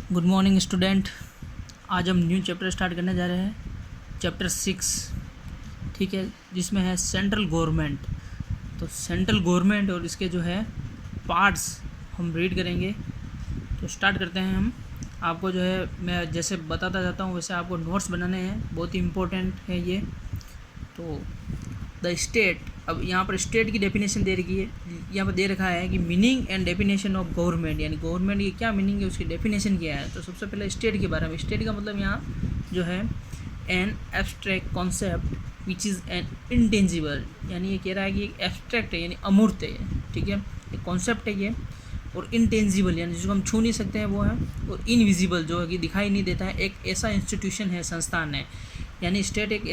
Good morning student. आज हम new chapter start करने जा रहे हैं, चैप्टर 6, ठीक है, जिसमें है सेंट्रल गवर्नमेंट। तो सेंट्रल गवर्नमेंट और इसके जो है पार्ट्स हम रीड करेंगे। तो स्टार्ट करते हैं हम। आपको जो है मैं जैसे बताता जाता हूँ वैसे आपको नोट्स बनाने हैं, बहुत ही इम्पोर्टेंट है ये। तो द स्टेट, अब यहाँ पर स्टेट की डेफिनेशन दे रखी है, यहाँ पर दे रखा है कि meaning and definition of government, यानी गवर्नमेंट की क्या मीनिंग है, उसकी डेफिनेशन क्या है। तो सबसे पहले स्टेट के बारे में। स्टेट का मतलब यहाँ जो है an abstract concept which is an intangible, यानी ये कह रहा है कि एक एब्स्ट्रैक्ट है यानी अमूर्त है, ठीक है, एक कॉन्सेप्ट है ये। और इंटेंजिबल यानी जिसको हम छू नहीं सकते हैं वो है। और इनविजिबल जो है कि दिखाई नहीं देता है, एक ऐसा इंस्टीट्यूशन है, संस्थान है। यानी स्टेट एक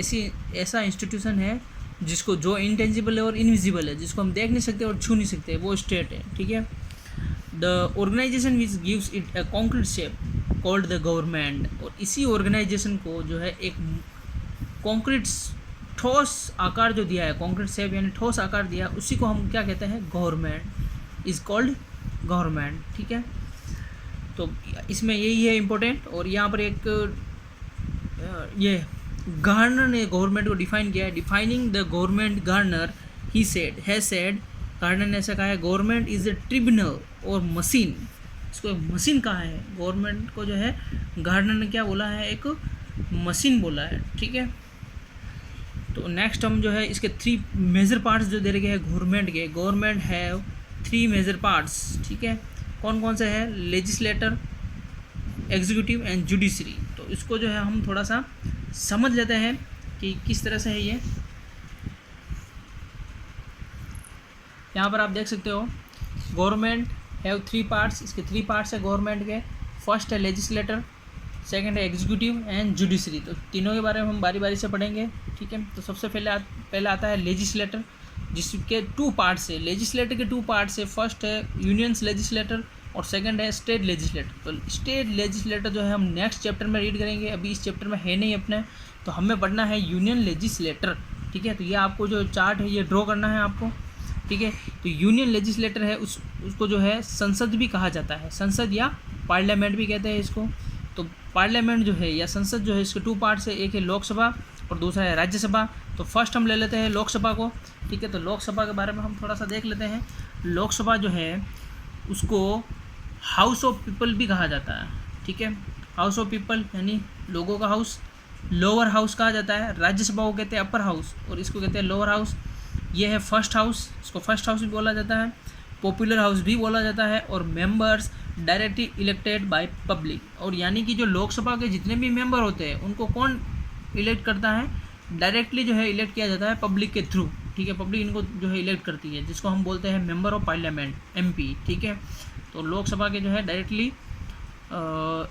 ऐसा इंस्टीट्यूशन है जिसको जो इंटेंजिबल है और इनविजिबल है, जिसको हम देख नहीं सकते और छू नहीं सकते, वो स्टेट है, ठीक है। The organisation which gives it a concrete shape called the government, और इसी ऑर्गेनाइजेशन को जो है एक कॉन्क्रीट ठोस आकार जो दिया है, कॉन्क्रीट शेप यानी ठोस आकार दिया, उसी को हम क्या कहते हैं, गवर्नमेंट, इज कॉल्ड गवर्नमेंट, ठीक है। तो इसमें यही है इम्पोर्टेंट। और यहाँ पर एक ये गार्नर ने गवर्नमेंट को डिफाइन किया है। Defining the government, Garner he said has said, Garner ने ऐसा कहा है, गवर्नमेंट इज़ अ ट्रिब्यूनल और मशीन। इसको एक मशीन कहा है, गवर्नमेंट को जो है गार्नर ने क्या बोला है, एक मशीन बोला है, ठीक है। तो नेक्स्ट हम जो है इसके 3 मेजर पार्ट्स जो दे रखे हैं गवर्नमेंट के, गवर्नमेंट हैव 3 मेजर पार्ट्स, ठीक है। कौन कौन से हैं, लेजिस्लेटर, एग्जीक्यूटिव एंड जुडिशरी। तो इसको जो है हम थोड़ा सा समझ लेते हैं कि किस तरह से है ये। यहाँ पर आप देख सकते हो गवर्नमेंट हैव 3 पार्ट्स, इसके 3 पार्ट्स है गवर्नमेंट के। फर्स्ट है लेजिस्लेटर, सेकंड है एग्जीक्यूटिव एंड जुडिशरी। तो तीनों के बारे में हम बारी बारी से पढ़ेंगे, ठीक है। तो सबसे पहले आता है लेजिस्लेटर, जिसके 2 पार्ट्स है। लेजिस्लेटर के 2 पार्ट्स है, फर्स्ट है यूनियंस लेजिस्लेटर और सेकंड है स्टेट लेजिस्लेटर। तो स्टेट लेजिस्लेटर जो है हम नेक्स्ट चैप्टर में रीड करेंगे, अभी इस चैप्टर में है नहीं अपने। तो हमें पढ़ना है यूनियन लेजिस्लेटर, ठीक है। तो ये आपको जो चार्ट है ये ड्रॉ करना है आपको, ठीक है। तो यूनियन लेजिस्लेटर है, उसको जो है संसद भी कहा जाता है, संसद या पार्लियामेंट भी कहते हैं इसको। तो पार्लियामेंट जो है या संसद जो है, इसके 2 पार्ट्स है, एक है लोकसभा और दूसरा है राज्यसभा। तो फर्स्ट हम ले लेते हैं लोकसभा को, ठीक है। तो लोकसभा के बारे में हम थोड़ा सा देख लेते हैं। लोकसभा जो है उसको हाउस ऑफ पीपल भी कहा जाता है, ठीक है। हाउस ऑफ पीपल यानी लोगों का हाउस, लोअर हाउस कहा जाता है। राज्यसभा को कहते हैं अपर हाउस और इसको कहते हैं लोअर हाउस। ये है फर्स्ट हाउस, इसको फर्स्ट हाउस भी बोला जाता है, पॉपुलर हाउस भी बोला जाता है। और members directly elected by public, और यानी कि जो लोकसभा के जितने भी मेंबर होते हैं उनको कौन इलेक्ट करता है, डायरेक्टली जो है इलेक्ट किया जाता है पब्लिक के थ्रू, ठीक है। पब्लिक इनको जो है इलेक्ट करती है, जिसको हम बोलते हैं मेंबर ऑफ पार्लियामेंट, MP, ठीक है। तो लोकसभा के जो है डायरेक्टली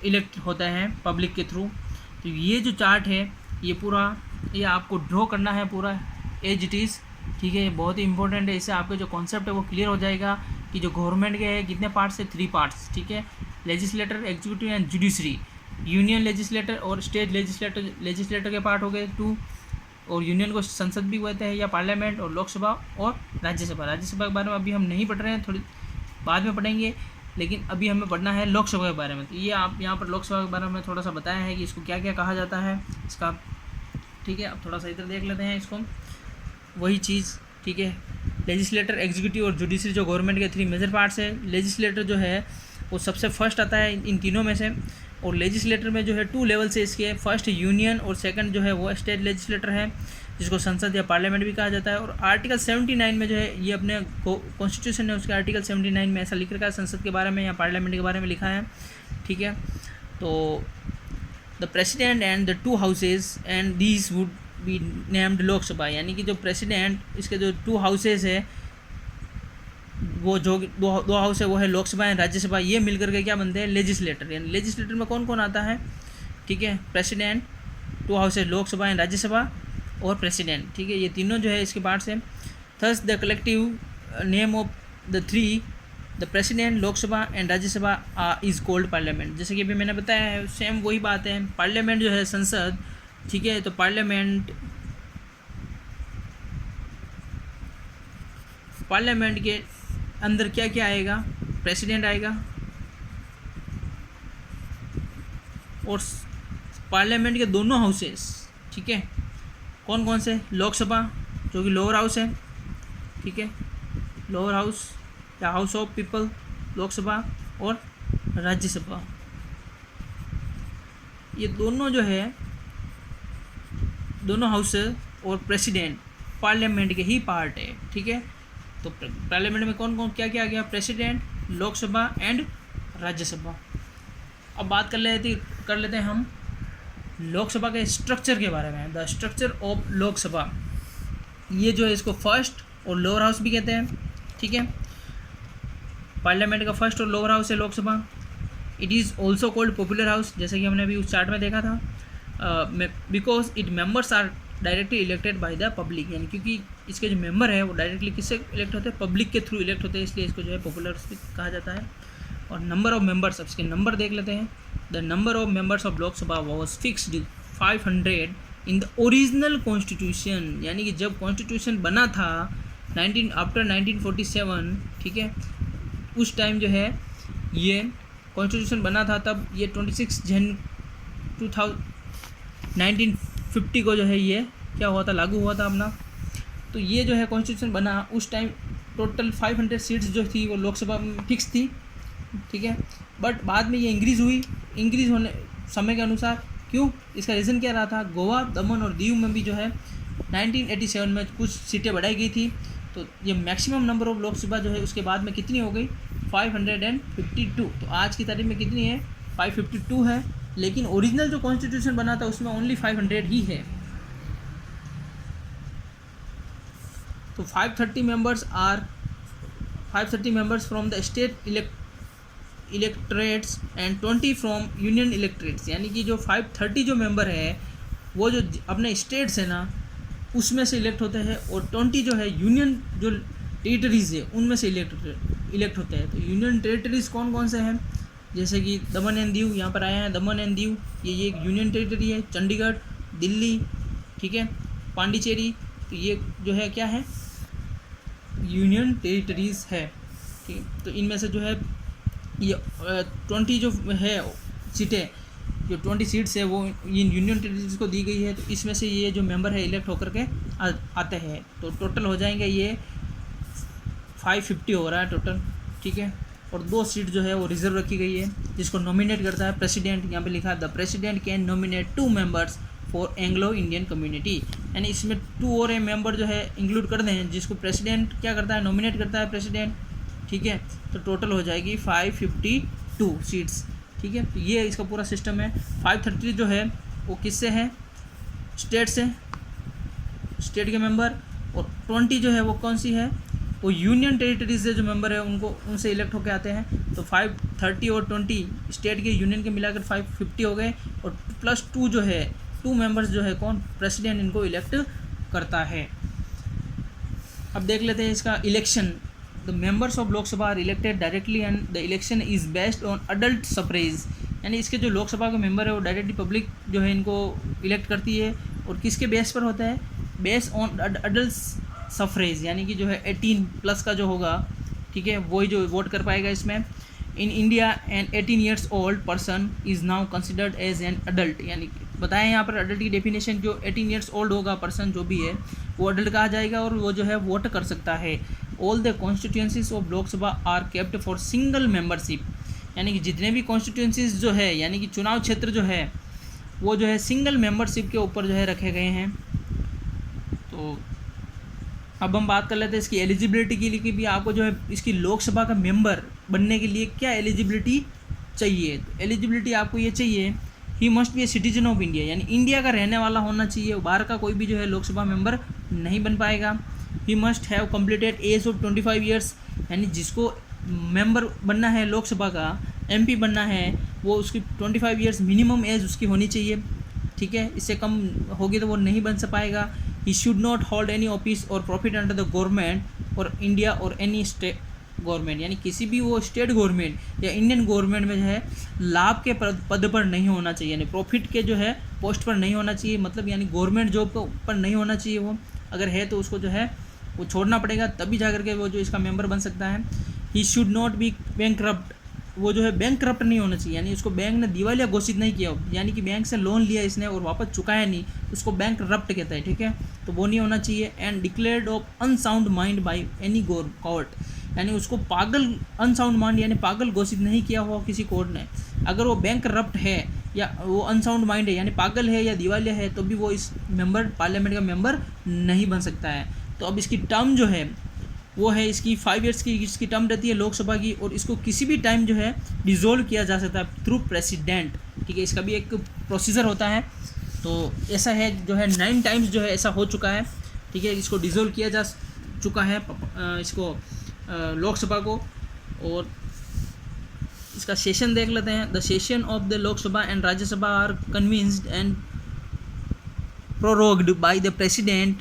इलेक्ट होते हैं पब्लिक के थ्रू। तो ये जो चार्ट है ये पूरा ये आपको ड्रॉ करना है पूरा एज इट इज़, ठीक है। ये बहुत ही इंपॉर्टेंट है, इससे आपके जो कॉन्सेप्ट है वो क्लियर हो जाएगा कि जो गवर्नमेंट के है कितने पार्ट्स है, 3 पार्ट्स, ठीक है। Legislator, executive and judiciary. Union legislator और स्टेट लेजिस्लेटर के पार्ट हो गए 2, और यूनियन को संसद भी कहते हैं या पार्लियामेंट, और लोकसभा और राज्यसभा। राज्यसभा के बारे में अभी हम नहीं पढ़ रहे हैं, थोड़ी बाद में पढ़ेंगे, लेकिन अभी हमें पढ़ना है लोकसभा के बारे में। तो ये आप यहाँ पर लोकसभा के बारे में थोड़ा सा बताया है कि इसको क्या क्या कहा जाता है इसका, ठीक है। अब थोड़ा सा इधर देख लेते हैं इसको, वही चीज़, ठीक है। लेजिस्लेटर, एग्जीक्यूटिव और जुडिशरी जो गवर्नमेंट के 3 मेजर पार्ट्स है। लेजिस्लेटर जो है वो सबसे फर्स्ट आता है इन तीनों में से। और लेजिस्लेटर में जो है 2 लेवल से इसके, फर्स्ट यूनियन और सेकंड जो है वो स्टेट लेजिस्लेटर है, जिसको संसद या पार्लियामेंट भी कहा जाता है। और आर्टिकल 79 में जो है ये अपने कॉन्स्टिट्यूशन है उसके आर्टिकल 79 में ऐसा लिख रखा है, संसद के बारे में या पार्लियामेंट के बारे में लिखा है, ठीक है। तो the president and the 2 houses and these would be named Lok Sabha, यानी कि जो प्रेसिडेंट, इसके जो 2 हाउसेज है वो जो दो हाउस है वो है लोकसभा एंड राज्यसभा, ये मिलकर के क्या बनते हैं, लेजिस्लेटर। यानी लेजिस्लेटर में कौन कौन आता है, ठीक है, प्रेसिडेंट, 2 हाउस है लोकसभा एंड राज्यसभा और प्रेसिडेंट, ठीक है। ये तीनों जो है इसके पार्ट्स हैं। Thus the collective name of the 3, the president, Lok Sabha and Rajya Sabha is called parliament. जैसे कि अभी मैंने बताया है, सेम वही बात है। पार्लियामेंट जो है संसद, ठीक है। तो पार्लियामेंट के अंदर क्या क्या आएगा, प्रेसिडेंट आएगा, और पार्लियामेंट के दोनों हाउसेस, ठीक है, कौन कौन से, लोकसभा जो कि लोअर हाउस है, ठीक है, लोअर हाउस या हाउस ऑफ पीपल, लोकसभा, और राज्यसभा, ये दोनों जो है दोनों हाउस और प्रेसिडेंट पार्लियामेंट के ही पार्ट है, ठीक है। तो पार्लियामेंट में कौन कौन क्या क्या आ गया, प्रेसिडेंट, लोकसभा एंड राज्यसभा। अब बात कर लेते हैं हम लोकसभा के स्ट्रक्चर के बारे में। द स्ट्रक्चर ऑफ लोकसभा, ये जो है इसको फर्स्ट और लोअर हाउस भी कहते हैं, ठीक है। पार्लियामेंट का फर्स्ट और लोअर हाउस है Lok Sabha. It is also called popular house, जैसे कि हमने अभी उस चार्ट में देखा था, because it members are directly elected by the public, यानी क्योंकि इसके जो मेंबर है वो डायरेक्टली किससे इलेक्ट होते हैं, पब्लिक के थ्रू इलेक्ट होते हैं, इसलिए इसको जो है पॉपुलर कहा जाता है। और नंबर ऑफ मेंबर्स, अब इसके नंबर देख लेते हैं। The number of members of Lok Sabha was fixed 500 in the original constitution, यानी कि जब कॉन्स्टिट्यूशन बना था आफ्टर 1947, ठीक है, उस टाइम जो है ये कॉन्स्टिट्यूशन बना था, तब ये 26 जन 1950 को जो है ये क्या हुआ था, लागू हुआ था अपना। तो ये जो है कॉन्स्टिट्यूशन बना उस टाइम टोटल 500 सीट्स जो थी वो लोकसभा में फिक्स थी, ठीक है। बट बाद में ये इंक्रीज़ होने समय के अनुसार, क्यों, इसका रीज़न क्या रहा था, गोवा, दमन और दीव में भी जो है 1987 में कुछ सीटें बढ़ाई गई थी, तो ये मैक्सिमम नंबर ऑफ लोकसभा जो है उसके बाद में कितनी हो गई, 552। तो आज की तारीख में कितनी है, 552 है, लेकिन ओरिजिनल जो कॉन्स्टिट्यूशन बना था उसमें ओनली 500 ही है। तो 530 members from the state electorates and 20 from union electorates, यानी कि जो 530 जो मेंबर है वो जो अपने स्टेट्स है ना उसमें से इलेक्ट होते हैं, और 20 जो है यूनियन जो टेरिटरीज़ है उनमें से इलेक्ट होते हैं। तो यूनियन टेरिटरीज़ कौन कौन से हैं, जैसे कि दमन एंड दीव, यहाँ पर आया है दमन एंड दीव, ये एक यूनियन टेरिटरी है। चंडीगढ़, दिल्ली, ठीक है, पांडिचेरी, तो ये जो है क्या है, यूनियन टेरिटरीज़ है, ठीक है। तो इनमें से जो है ये 20 जो है सीटें, जो 20 सीट्स है वो इन यूनियन टेरिटरीज़ को दी गई है। तो इसमें से ये जो मेंबर है इलेक्ट होकर के आते हैं, तो टोटल हो जाएंगे ये 550 हो रहा है टोटल, ठीक है। और 2 सीट जो है वो रिजर्व रखी गई है, जिसको नॉमिनेट करता है प्रेसिडेंट। यहाँ पे लिखा है the president can nominate 2 members for Anglo Indian community, यानी इसमें 2 और मेंबर जो है इंक्लूड कर दें, जिसको प्रेसिडेंट क्या करता है, नॉमिनेट करता है प्रेसिडेंट, ठीक है। तो टोटल हो जाएगी 552 सीट्स, ठीक है। तो ये इसका पूरा सिस्टम है। 530 जो है वो किससे है, स्टेट से, स्टेट के मेंबर, और 20 जो है वो कौन सी है, वो यूनियन टेरिटरीज से जो मेंबर है उनसे इलेक्ट होकर आते हैं। तो 530 और 20 स्टेट के यूनियन के मिलाकर 550 हो गए, और प्लस 2 जो है 2 मेंबर्स जो है कौन, प्रेसिडेंट इनको इलेक्ट करता है। अब देख लेते हैं इसका election. The members of Lok Sabha are elected directly and the election is based on adult suffrage, यानी इसके जो लोकसभा के मेंबर है वो डायरेक्टली पब्लिक जो है इनको इलेक्ट करती है, और किसके बेस पर होता है, बेस ऑन अडल्ट सफरेज, यानी कि जो है 18 प्लस का जो होगा, ठीक है, वही जो वोट कर पाएगा इसमें। In India an 18 years old person is now considered as an adult, यानी बताएं यहाँ पर अडल्ट की डेफिनेशन, जो 18 ईयर्स ओल्ड होगा पर्सन जो भी है वो अडल्ट कहा जाएगा, और वो जो है वोट कर सकता है। All the constituencies of Lok Sabha are kept for single membership, यानी कि जितने भी कॉन्स्टिट्यूंसीज जो है, यानी कि चुनाव क्षेत्र जो है वो जो है सिंगल मेंबरशिप के ऊपर जो है रखे गए हैं। तो अब हम बात कर लेते हैं इसकी एलिजिबिलिटी के लिए कि भी आपको जो है इसकी लोकसभा का मेंबर बनने के लिए क्या एलिजिबिलिटी चाहिए। तो एलिजिबिलिटी आपको ये चाहिए, he must be a citizen of India, यानी इंडिया का रहने वाला होना चाहिए, बाहर का कोई भी जो है लोकसभा मेंबर नहीं बन पाएगा। He must have completed age of 25 years, यानी जिसको मेंबर बनना है लोकसभा का, एमपी बनना है, वो उसकी 25 ईयर्स मिनिमम एज उसकी होनी चाहिए, ठीक है। इससे कम होगी तो वो नहीं बन पाएगा। He should not hold any office और प्रॉफिट अंडर द गवर्नमेंट और इंडिया और एनी स्टेट गवर्नमेंट, यानी किसी भी वो स्टेट गवर्नमेंट या इंडियन गवर्नमेंट में जो है लाभ के पद पर नहीं होना चाहिए, यानी प्रॉफिट के जो है पोस्ट पर नहीं होना चाहिए, मतलब यानी गवर्नमेंट जॉब पर नहीं होना चाहिए। वो अगर है तो उसको जो है वो छोड़ना पड़ेगा, तभी जा करके वो जो इसका मेंबर बन सकता है। He should not be bankrupt, वो जो है बैंक करप्ट नहीं होना चाहिए, यानी उसको बैंक ने दिवालिया घोषित नहीं किया हो, यानी कि बैंक से लोन लिया इसने और वापस चुकाया नहीं, उसको बैंक करप्ट कहता है, ठीक है। तो वो नहीं होना चाहिए। And declared of unsound mind by any court, यानी उसको पागल, अनसाउंड माइंड यानी पागल घोषित नहीं किया हुआ किसी कोर्ट ने। अगर वो बैंक करप्ट है या वो अनसाउंड माइंड है यानी पागल है या दिवालिया है तो भी वो इस मेंबर पार्लियामेंट का मेंबर नहीं बन सकता है। तो अब इसकी टर्म जो है वो है इसकी 5 ईयर्स की इसकी टर्म रहती है लोकसभा की, और इसको किसी भी टाइम जो है डिसॉल्व किया जा सकता है थ्रू प्रेसिडेंट, ठीक है। इसका भी एक प्रोसीजर होता है। तो ऐसा है जो है 9 टाइम्स जो है ऐसा हो चुका है, ठीक है। इसको डिसॉल्व किया जा चुका है इसको लोकसभा को। और इसका सेशन देख लेते हैं। The session of the Lok Sabha and Rajya Sabha are convinced and prorogued by the president.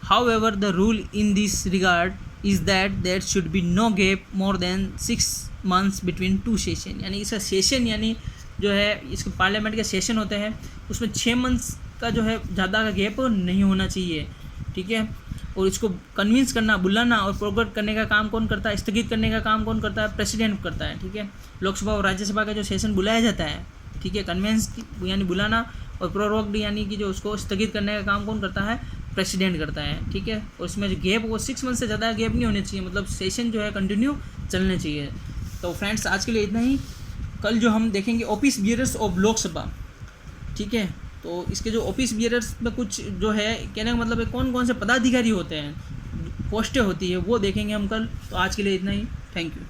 However, the rule in this regard is that there should be no gap more than 6 months between two session। यानी इसका session यानी जो है इसके parliament के session होते हैं उसमें 6 मंथ्स का जो है ज़्यादा का गैप नहीं होना चाहिए, ठीक है। और इसको कन्विंस करना, बुलाना और प्रोग्रेट करने का काम कौन करता है, स्थगित करने का काम कौन करता है, प्रेसिडेंट करता है, ठीक है। लोकसभा और राज्यसभा का जो सेशन बुलाया जाता है, ठीक है, कन्विंस यानी बुलाना और प्रोरोग्ड यानी कि जो उसको स्थगित करने का काम कौन करता है, प्रेसिडेंट करता है, ठीक है। और इसमें जो गैप वो 6 मंथ से ज़्यादा गैप नहीं होने चाहिए, मतलब सेशन जो है कंटिन्यू चलने चाहिए। तो फ्रेंड्स आज के लिए इतना ही। कल जो हम देखेंगे ऑफिस बियरर्स ऑफ लोकसभा, ठीक है। तो इसके जो ऑफिस बियरर्स में कुछ जो है कहने का मतलब है कौन कौन से पदाधिकारी होते हैं, पोस्टें होती है, वो देखेंगे हम कल। तो आज के लिए इतना ही, थैंक यू।